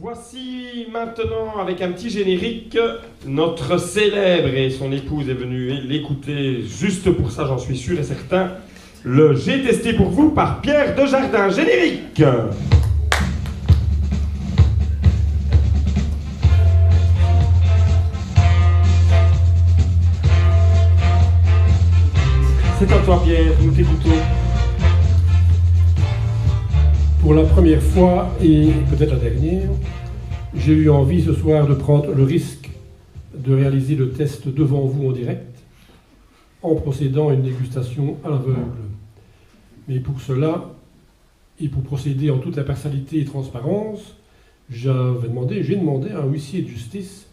Voici maintenant, avec un petit générique, notre célèbre, et son épouse est venue l'écouter juste pour ça, j'en suis sûr et certain, le J'ai testé pour vous par Pierre Desjardins. Générique! C'est à toi, Pierre, nous t'écoutons. Pour la première fois, et peut-être la dernière, j'ai eu envie ce soir de prendre le risque de réaliser le test devant vous en direct, en procédant à une dégustation à l'aveugle. Mais pour cela, et pour procéder en toute impartialité et transparence, j'ai demandé à un huissier de justice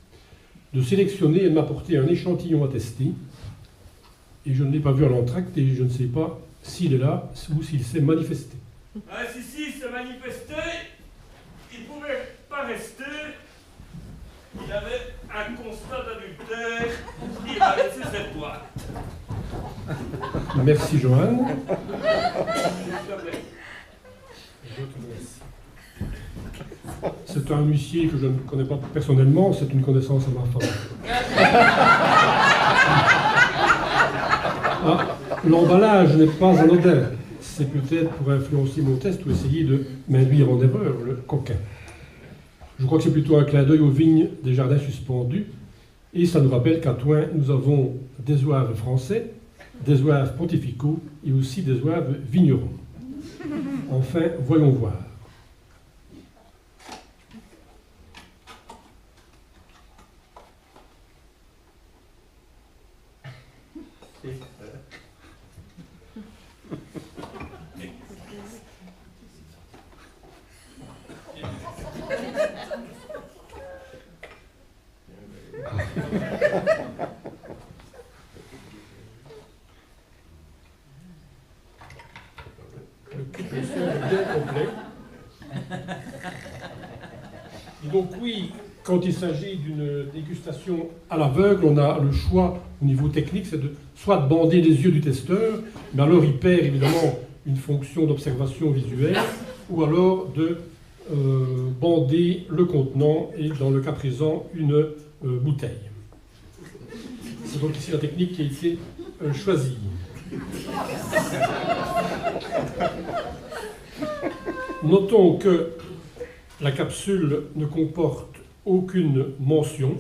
de sélectionner et de m'apporter un échantillon à tester. Et je ne l'ai pas vu à l'entracte et je ne sais pas s'il est là ou s'il s'est manifesté. Ah, si, il s'est manifesté, il ne pouvait pas rester, il avait un constat d'adultère, il m'a laissé cette boîte. Merci, Johan. C'est un huissier que je ne connais pas personnellement, c'est une connaissance à ma femme. Ah, l'emballage n'est pas anodin. C'est peut-être pour influencer mon test ou essayer de m'induire en erreur, le coquin. Je crois que c'est plutôt un clin d'œil aux vignes des jardins suspendus. Et ça nous rappelle qu'à Thoin, nous avons des ouaves français, des ouaves pontificaux et aussi des ouaves vignerons. Enfin, voyons voir. Et donc oui, quand il s'agit d'une dégustation à l'aveugle, on a le choix au niveau technique, c'est de soit de bander les yeux du testeur, mais alors il perd évidemment une fonction d'observation visuelle, ou alors de bander le contenant et dans le cas présent une bouteille. C'est donc ici la technique qui a été choisie. Notons que la capsule ne comporte aucune mention.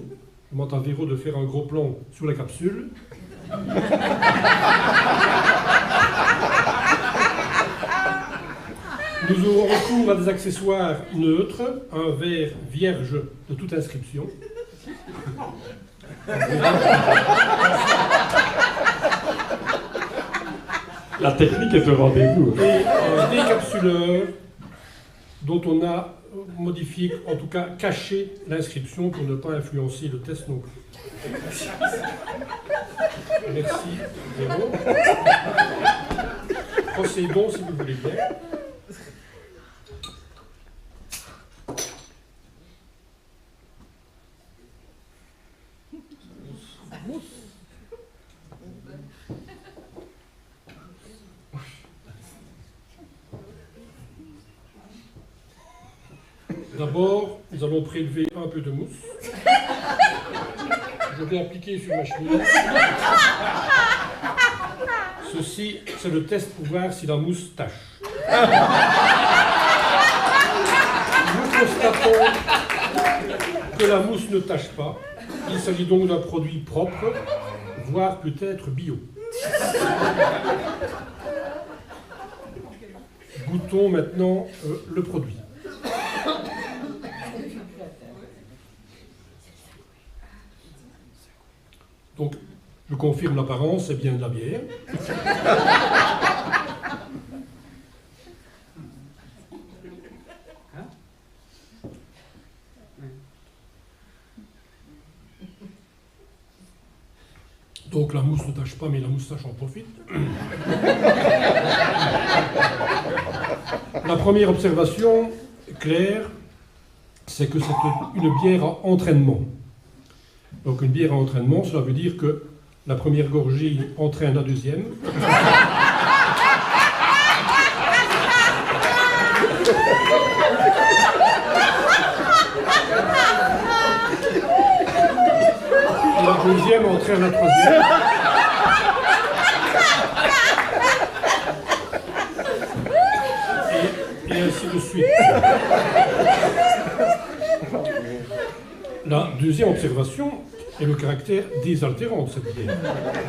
Je demande à Véro de faire un gros plan sur la capsule. Nous aurons recours à des accessoires neutres, un verre vierge de toute inscription. La technique est au rendez-vous. Et un décapsuleur dont on a modifié, en tout cas caché l'inscription pour ne pas influencer le test non plus. Merci, Véro. Procédons si vous voulez bien. D'abord, nous allons prélever un peu de mousse. Je vais appliquer sur ma chemise. Ceci, c'est le test pour voir si la mousse tâche. Nous constatons que la mousse ne tâche pas. Il s'agit donc d'un produit propre, voire peut-être bio. Goûtons maintenant le produit. Donc, je confirme l'apparence, c'est bien de la bière. Donc la mousse ne tâche pas, mais la moustache en profite. La première observation claire, c'est que c'est une bière à entraînement. Donc une bière à entraînement, cela veut dire que la première gorgée entraîne la deuxième. deuxième entraîne la troisième. Et ainsi de suite. La deuxième observation est le caractère désaltérant de cette bière,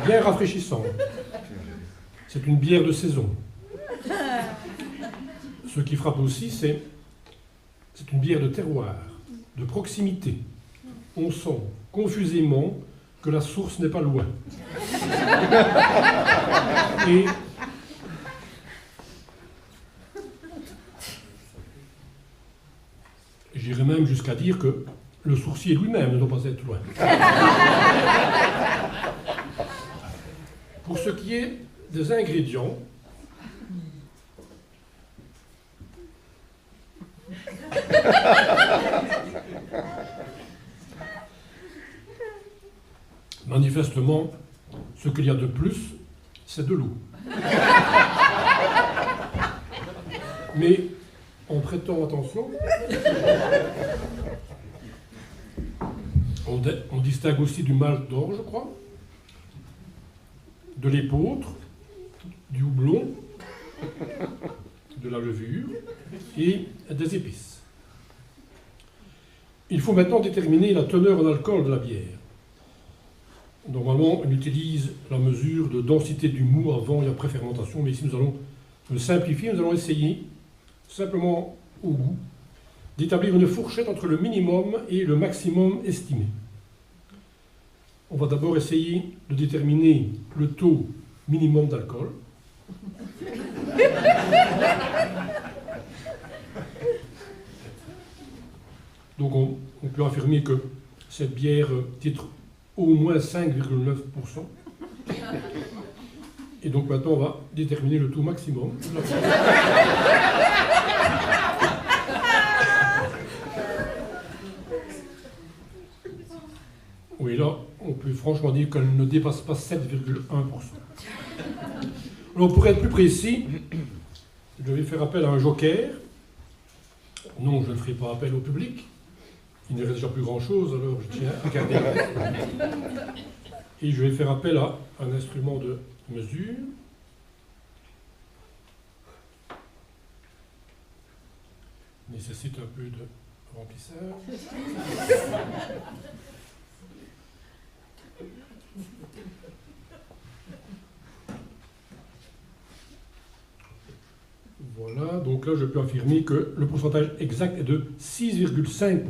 bien rafraîchissante. C'est une bière de saison. Ce qui frappe aussi, c'est une bière de terroir, de proximité. On sent confusément que la source n'est pas loin. Et j'irais même jusqu'à dire que le sourcier lui-même ne doit pas être loin. Pour ce qui est des ingrédients, manifestement, ce qu'il y a de plus, c'est de l'eau. Mais en prêtant attention, on distingue aussi du malt d'or, je crois, de l'épeautre, du houblon, de la levure et des épices. Il faut maintenant déterminer la teneur en alcool de la bière. Normalement, on utilise la mesure de densité du mou avant et après fermentation, mais ici nous allons le simplifier, nous allons essayer, simplement au goût, d'établir une fourchette entre le minimum et le maximum estimé. On va d'abord essayer de déterminer le taux minimum d'alcool. Donc on peut affirmer que cette bière titre au moins 5,9%. Et donc maintenant on va déterminer le taux maximum. Oui, là, on peut franchement dire qu'elle ne dépasse pas 7,1%. Alors, pour être plus précis, je vais faire appel à un joker. Non, je ne ferai pas appel au public. Il ne reste déjà plus grand-chose, alors je tiens à garder. Et je vais faire appel à un instrument de mesure. Nécessite un peu de remplissage. Voilà, donc là je peux affirmer que le pourcentage exact est de 6,5%.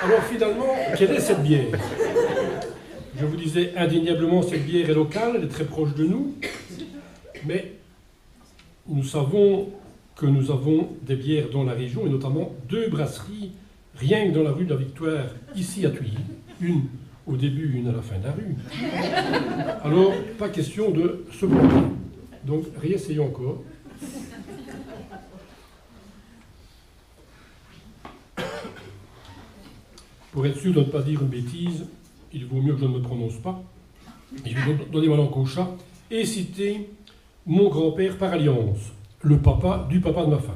Alors finalement, quelle est cette bière? Je vous disais, indéniablement, cette bière est locale, elle est très proche de nous, mais nous savons que nous avons des bières dans la région, et notamment 2 brasseries, rien que dans la rue de la Victoire, ici à Thuilly, une au début, une à la fin de la rue. Alors, pas question de se bloquer. Donc, réessayons encore. Pour être sûr de ne pas dire une bêtise, il vaut mieux que je ne me prononce pas. Je vais donner ma langue au chat et citer mon grand-père par alliance, le papa du papa de ma femme.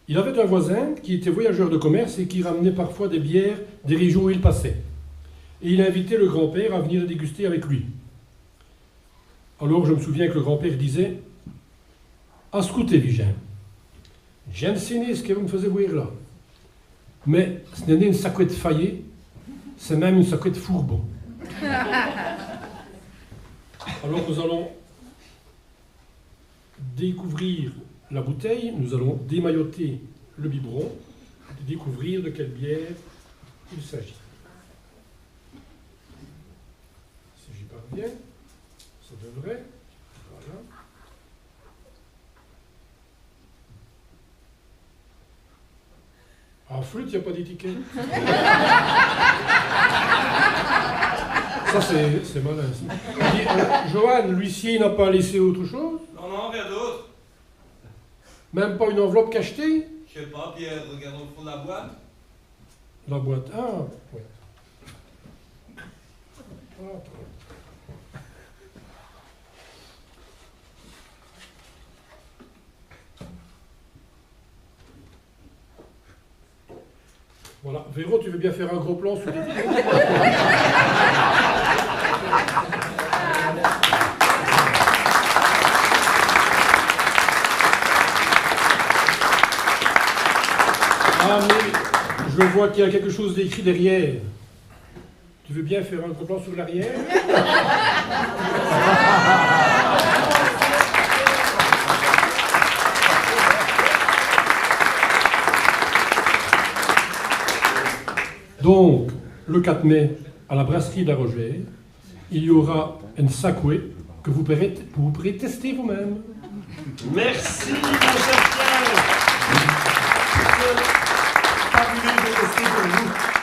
Il avait un voisin qui était voyageur de commerce et qui ramenait parfois des bières des régions où il passait. Et il invitait le grand-père à venir les déguster avec lui. Alors je me souviens que le grand-père disait « Ascoutez, Vigin, je ne sais ce que vous me faisiez voir là, mais ce n'est pas une sacouette faillée, c'est même une sacouette fourbon. » Alors nous allons découvrir la bouteille, nous allons démailloter le biberon et découvrir de quelle bière il s'agit. Si j'y parviens, ça devrait. Voilà. En flûte, il n'y a pas d'étiquette. Ça, c'est malin. Johan, l'huissier n'a pas laissé autre chose? Non, non, rien d'autre. Même pas une enveloppe cachetée? Je sais pas, Pierre, regarde au fond de la boîte. La boîte. Ah, oui. Voilà. Véro, tu veux bien faire un gros plan sur les Ah, mais je vois qu'il y a quelque chose d'écrit derrière. Tu veux bien faire un gros plan sur l'arrière? Donc, le 4 mai, à la brasserie de la Rogère, il y aura un sakoué que vous pourrez tester vous-même. Merci, mon cher Pierre. C'est fabuleux de tester pour vous.